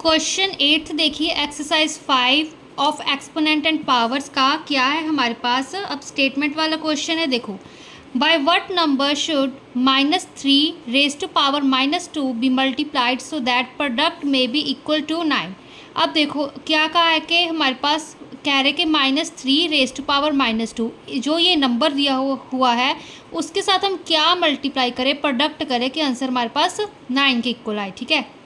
Question 8 देखिए, exercise 5 of exponent and powers का क्या है हमारे पास। अब स्टेटमेंट वाला क्वेश्चन है। देखो, by what number should -3 raise to power -2 be multiplied so that product may be equal to 9। अब देखो क्या कहा है कि हमारे पास कह रहे कि -3 रेज टू पावर -2 जो ये नंबर दिया हुआ है उसके साथ हम क्या मल्टीप्लाई करें, प्रोडक्ट करें कि आंसर हमारे पास 9 के इक्वल आए। ठीक है,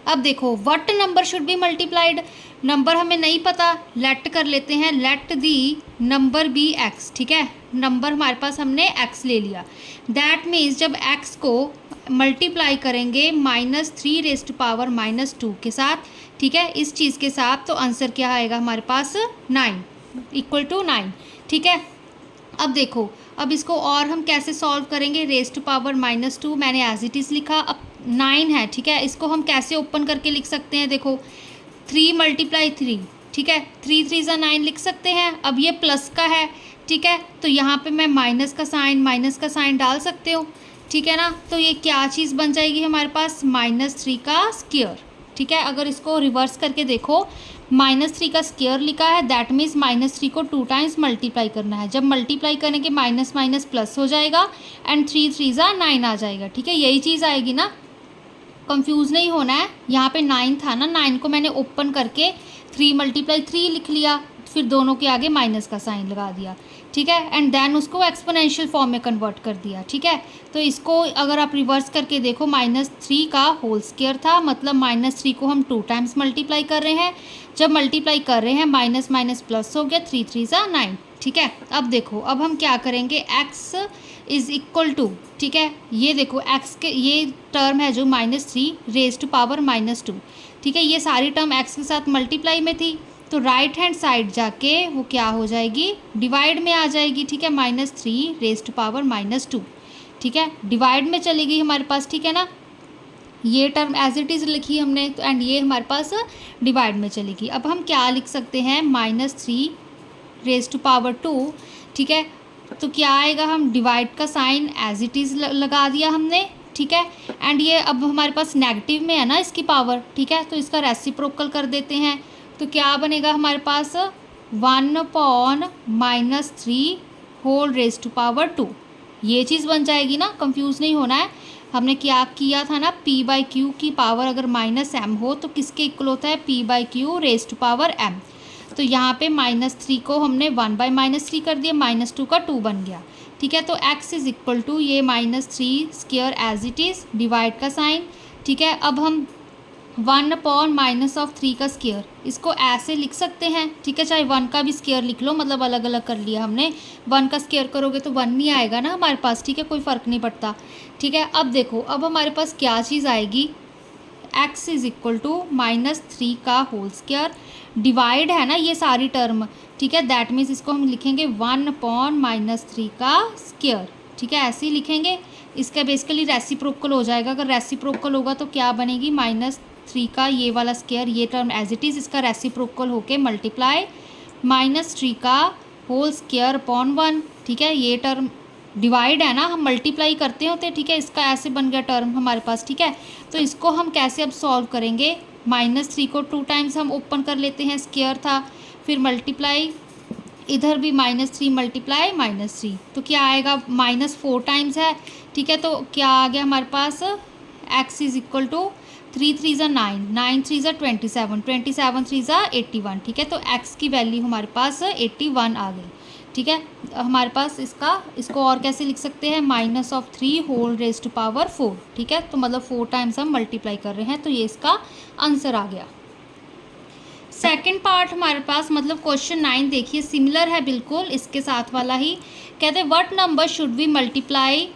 अब देखो what number should be multiplied, number हमें नहीं पता, लेट कर लेते हैं, let the number be x. ठीक है, नंबर हमारे पास हमने एक्स ले लिया। दैट मीन्स जब एक्स को मल्टीप्लाई करेंगे -3 रेज टू पावर -2 के साथ, ठीक है, इस चीज़ के साथ, तो आंसर क्या आएगा हमारे पास 9 इक्वल टू 9। ठीक है, अब देखो, अब इसको और हम कैसे सॉल्व करेंगे। रेज टू पावर -2 मैंने एज इट इज़ लिखा, अब 9 है। ठीक है, इसको हम कैसे ओपन करके लिख सकते हैं। देखो 3 × 3, ठीक है, 3 3 ज़ा 9 लिख सकते हैं। अब ये प्लस का है, ठीक है, तो यहाँ पे मैं माइनस का साइन डाल सकते हो। ठीक है ना, तो ये क्या चीज़ बन जाएगी हमारे पास, -3 का स्क्वायर। ठीक है, अगर इसको रिवर्स करके देखो, -3 का स्क्वायर लिखा है, दैट मीन्स -3 को 2 टाइम्स मल्टीप्लाई करना है। जब मल्टीप्लाई करेंगे माइनस माइनस प्लस हो जाएगा एंड 3 3 ज़ा 9 आ जाएगा। ठीक है, यही चीज़ आएगी ना, कंफ्यूज नहीं होना है। यहाँ पे 9 था ना, 9 को मैंने ओपन करके 3 × 3 लिख लिया, फिर दोनों के आगे माइनस का साइन लगा दिया। ठीक है, एंड देन उसको एक्सपोनेंशियल फॉर्म में कन्वर्ट कर दिया। ठीक है, तो इसको अगर आप रिवर्स करके देखो, -3 का होल स्क्वायर था, मतलब -3 को हम 2 टाइम्स मल्टीप्लाई कर रहे हैं। जब मल्टीप्लाई कर रहे हैं माइनस माइनस प्लस हो गया, 3 3 ज़ा 9। ठीक है, अब देखो, अब हम क्या करेंगे, x इज़ इक्वल टू, ठीक है, ये देखो x के ये टर्म है जो -3 रेज टू पावर -2। ठीक है, ये सारी टर्म x के साथ मल्टीप्लाई में थी, तो राइट हैंड साइड जाके वो क्या हो जाएगी, डिवाइड में आ जाएगी। ठीक है, -3 रेज टू पावर -2, ठीक है, डिवाइड में चली गई हमारे पास। ठीक है ना, ये टर्म एज इट इज़ लिखी हमने, तो एंड ये हमारे पास डिवाइड में चलेगी। अब हम क्या लिख सकते हैं, -3 रेज टू पावर 2। ठीक है, तो क्या आएगा, हम डिवाइड का साइन एज इट इज़ लगा दिया हमने। ठीक है, एंड ये अब हमारे पास नेगेटिव में है ना इसकी पावर। ठीक है, तो इसका रेसिप्रोकल कर देते हैं, तो क्या बनेगा हमारे पास 1/-3 होल रेज टू पावर 2। ये चीज़ बन जाएगी ना, कंफ्यूज नहीं होना है। हमने क्या किया था ना, p/q की पावर अगर -m हो तो किसके इक्वल होता है, p/q raise to power m। तो यहाँ पे -3 को हमने 1/-3 कर दिया, -2 का 2 बन गया। ठीक है, तो x इज़ इक्वल टू ये -3 square as it is, divide का साइन। ठीक है, अब हम 1/-3 का स्क्वायर, इसको ऐसे लिख सकते हैं। ठीक है, चाहे 1 का भी स्क्वायर लिख लो, मतलब अलग अलग कर लिया हमने। 1 का स्क्वायर करोगे तो 1 नहीं आएगा ना हमारे पास। ठीक है, कोई फ़र्क नहीं पड़ता। ठीक है, अब देखो, अब हमारे पास क्या चीज़ आएगी, x इज़ इक्वल टू -3 का होल स्क्वायर, डिवाइड है ना ये सारी टर्म। ठीक है, दैट मीन्स इसको हम लिखेंगे 1/-3 का स्क्वायर। ठीक है, ऐसे ही लिखेंगे, इसका बेसिकली रेसिप्रोकल हो जाएगा। अगर रेसिप्रोकल होगा तो क्या बनेगी, -3 का ये वाला स्क्वायर, ये टर्म एज इट इज़, इसका रेसिप्रोकल होके मल्टीप्लाई -3 का होल स्क्वायर अपॉन 1। ठीक है, ये टर्म डिवाइड है ना, हम मल्टीप्लाई करते होते। ठीक है, इसका ऐसे बन गया टर्म हमारे पास। ठीक है, तो इसको हम कैसे अब सॉल्व करेंगे, -3 को 2 टाइम्स हम ओपन कर लेते हैं, स्क्वायर था, फिर मल्टीप्लाई, इधर भी -3 मल्टीप्लाई -3, तो क्या आएगा, -4 टाइम्स है। ठीक है, तो क्या आ गया हमारे पास, x इज़ इक्वल टू 3 3 ज़ा 9, 9 3 ज़ा 27, 27 3 ज़ा 81। ठीक है, तो x की वैल्यू हमारे पास 81 आ गई। ठीक है, हमारे पास इसको और कैसे लिख सकते हैं, -3 होल रेज टू पावर 4। ठीक है, तो मतलब 4 टाइम्स हम मल्टीप्लाई कर रहे हैं, तो ये इसका आंसर आ गया। सेकंड पार्ट हमारे पास, मतलब क्वेश्चन 9 देखिए, सिमिलर है बिल्कुल इसके साथ वाला ही। कहते हैं what number should we multiply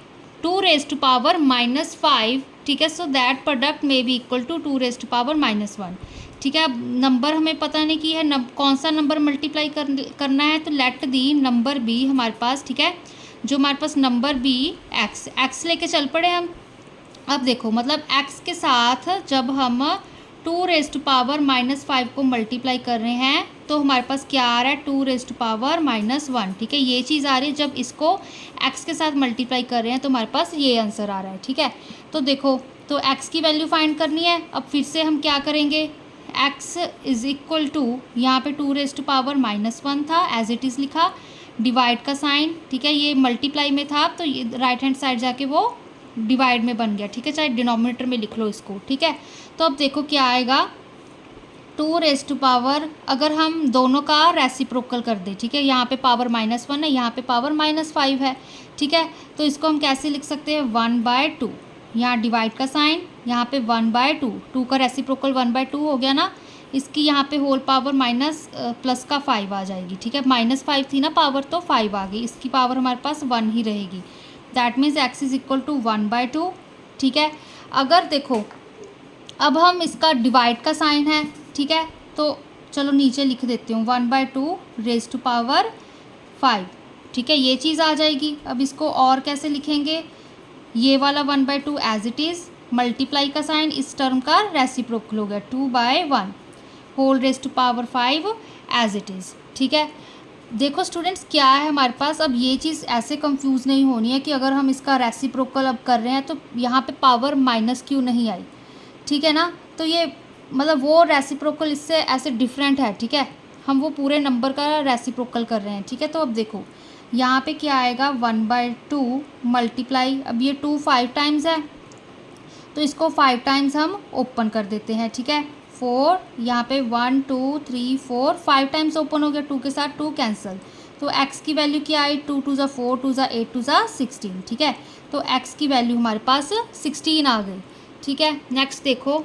2 raise to power -5। ठीक है, so that product may be equal to 2 raise to power -1। ठीक है, अब नंबर हमें पता नहीं कि है कौन सा नंबर मल्टीप्लाई करना है, तो लेट दी नंबर बी हमारे पास। ठीक है, जो हमारे पास नंबर बी एक्स लेके चल पड़े हम। अब देखो, मतलब एक्स के साथ जब हम 2 रेज टू पावर -5 को मल्टीप्लाई कर रहे हैं तो हमारे पास क्या आ रहा है, 2 रेज टू पावर -1। ठीक है, ये चीज़ आ रही है। जब इसको x के साथ मल्टीप्लाई कर रहे हैं तो हमारे पास ये आंसर आ रहा है। ठीक है, तो देखो, तो x की वैल्यू फाइंड करनी है। अब फिर से हम क्या करेंगे, एक्स इज इक्वल टू, यहाँ पे 2 रेज़ टू पावर -1 था, एज इट इज़ लिखा, डिवाइड का साइन, ठीक है, ये मल्टीप्लाई में था तो ये राइट हैंड साइड जाके वो डिवाइड में बन गया, ठीक है, चाहे डिनोमिनेटर में लिख लो इसको, ठीक है। तो अब देखो क्या आएगा, 2 रेज़ टू पावर, अगर हम दोनों का रेसिप्रोकल कर दें, ठीक है, यहाँ पे पावर -1 है, यहाँ पे पावर -5 है, ठीक है, तो इसको हम कैसे लिख सकते हैं, 1/2, यहाँ डिवाइड का साइन, यहाँ पे 1/2, 2 का रेसिप्रोकल 1/2 हो गया ना, इसकी यहाँ पे होल पावर माइनस प्लस का 5 आ जाएगी, ठीक है, -5 थी ना पावर तो 5 आ गई, इसकी पावर हमारे पास 1 ही रहेगी, that means x is equal to 1/2, ठीक है। अगर देखो अब हम इसका डिवाइड का साइन है, ठीक है, तो चलो नीचे लिख देती हूँ 1/2 रेज़ टू पावर 5, ठीक है, ये चीज़ आ जाएगी। अब इसको और कैसे लिखेंगे, ये वाला 1/2 एज इट इज़, मल्टीप्लाई का साइन, इस टर्म का रेसिप्रोकल हो गया 2/1 whole raise to power 5 as it is, ठीक है। देखो स्टूडेंट्स क्या है हमारे पास, अब ये चीज़ ऐसे कंफ्यूज नहीं होनी है कि अगर हम इसका रेसिप्रोकल अब कर रहे हैं तो यहाँ पे पावर माइनस क्यों नहीं आई, ठीक है ना, तो ये मतलब वो रेसिप्रोकल इससे ऐसे डिफरेंट है, ठीक है, हम वो पूरे नंबर का रेसिप्रोकल कर रहे हैं, ठीक है। तो अब देखो यहाँ पे क्या आएगा, 1/2 मल्टीप्लाई, अब ये 2 5 टाइम्स है तो इसको 5 टाइम्स हम ओपन कर देते हैं, ठीक है, 4, यहाँ पे 1 2 3 4 5 टाइम्स ओपन हो गया, 2 के साथ 2 कैंसिल, तो x की वैल्यू क्या आई, 2 2 4 2 8 2 16, ठीक है, तो x की वैल्यू हमारे पास 16 आ गई, ठीक है। नेक्स्ट देखो,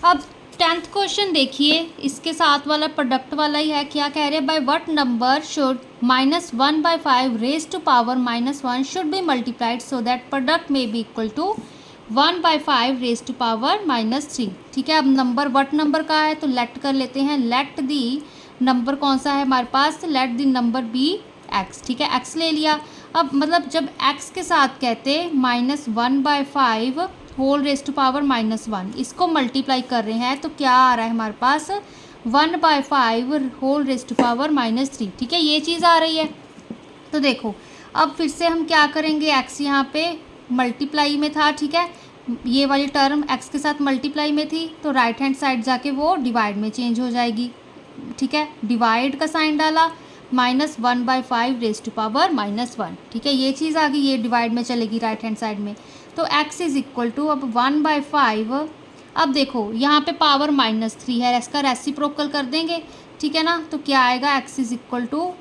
अब 10th क्वेश्चन देखिए, इसके साथ वाला प्रोडक्ट वाला ही है, क्या कह रहे हैं, by what number should -1/5 raise to power -1 should be multiplied so that product may be equal to 1/5 raise to power -3, ठीक है। अब नंबर व्हाट नंबर का है तो लेट कर लेते हैं, लेट दी नंबर कौन सा है हमारे पास, let the number be x, ठीक है, एक्स ले लिया। अब मतलब जब एक्स के साथ कहते -1/5 होल रेज़ टू पावर -1, इसको मल्टीप्लाई कर रहे हैं तो क्या आ रहा है हमारे पास, 1/5 होल रेज़ टू पावर -3, ठीक है, ये चीज़ आ रही है। तो देखो अब फिर से हम क्या करेंगे, एक्स यहाँ पे मल्टीप्लाई में था, ठीक है, ये वाली टर्म एक्स के साथ मल्टीप्लाई में थी तो राइट हैंड साइड जाके वो डिवाइड में चेंज हो जाएगी, ठीक है, डिवाइड का साइन डाला, -1/5 रेज़ टू पावर -1, ठीक है, ये चीज़ आ गई, ये डिवाइड में चलेगी राइट हैंड साइड में, तो x इज़ इक्वल टू, अब 1/5, अब देखो यहाँ पे पावर -3 है, इसका रेसिप्रोकल कर देंगे, ठीक है ना, तो क्या आएगा, x इज़ इक्वल टू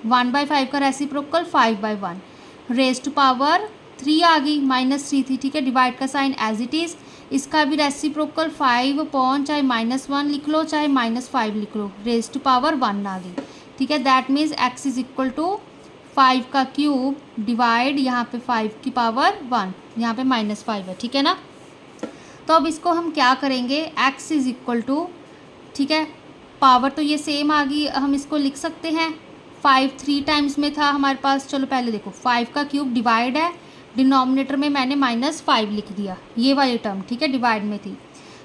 1/5 का रेसिप्रोकल 5/1 रेज़ टू पावर 3 आ गई, -3 थी, ठीक है, डिवाइड का साइन एज इट इज़, इसका भी रेसिप्रोकल 5 अपॉन चाहे -1 लिख लो चाहे -5 लिख लो, रेज़ टू पावर 1 आ गई, ठीक है, that means x is equal to 5 का क्यूब डिवाइड यहाँ पे 5 की पावर 1, यहाँ पे -5 है, ठीक है ना। तो अब इसको हम क्या करेंगे, x इज़ इक्वल टू, ठीक है, पावर तो ये सेम आ गई, हम इसको लिख सकते हैं 5 3 टाइम्स में था हमारे पास, चलो पहले देखो 5 का क्यूब डिवाइड है, डिनोमिनेटर में मैंने -5 लिख दिया, ये वाली टर्म, ठीक है, डिवाइड में थी,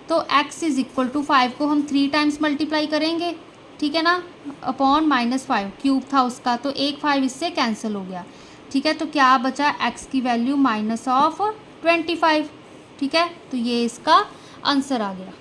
तो x इज़ इक्वल टू 5 को हम 3 टाइम्स मल्टीप्लाई करेंगे, ठीक है ना, अपॉन -5 क्यूब था उसका, तो एक 5 इससे कैंसिल हो गया, ठीक है, तो क्या बचा, x की वैल्यू -25, ठीक है, तो ये इसका आंसर आ गया।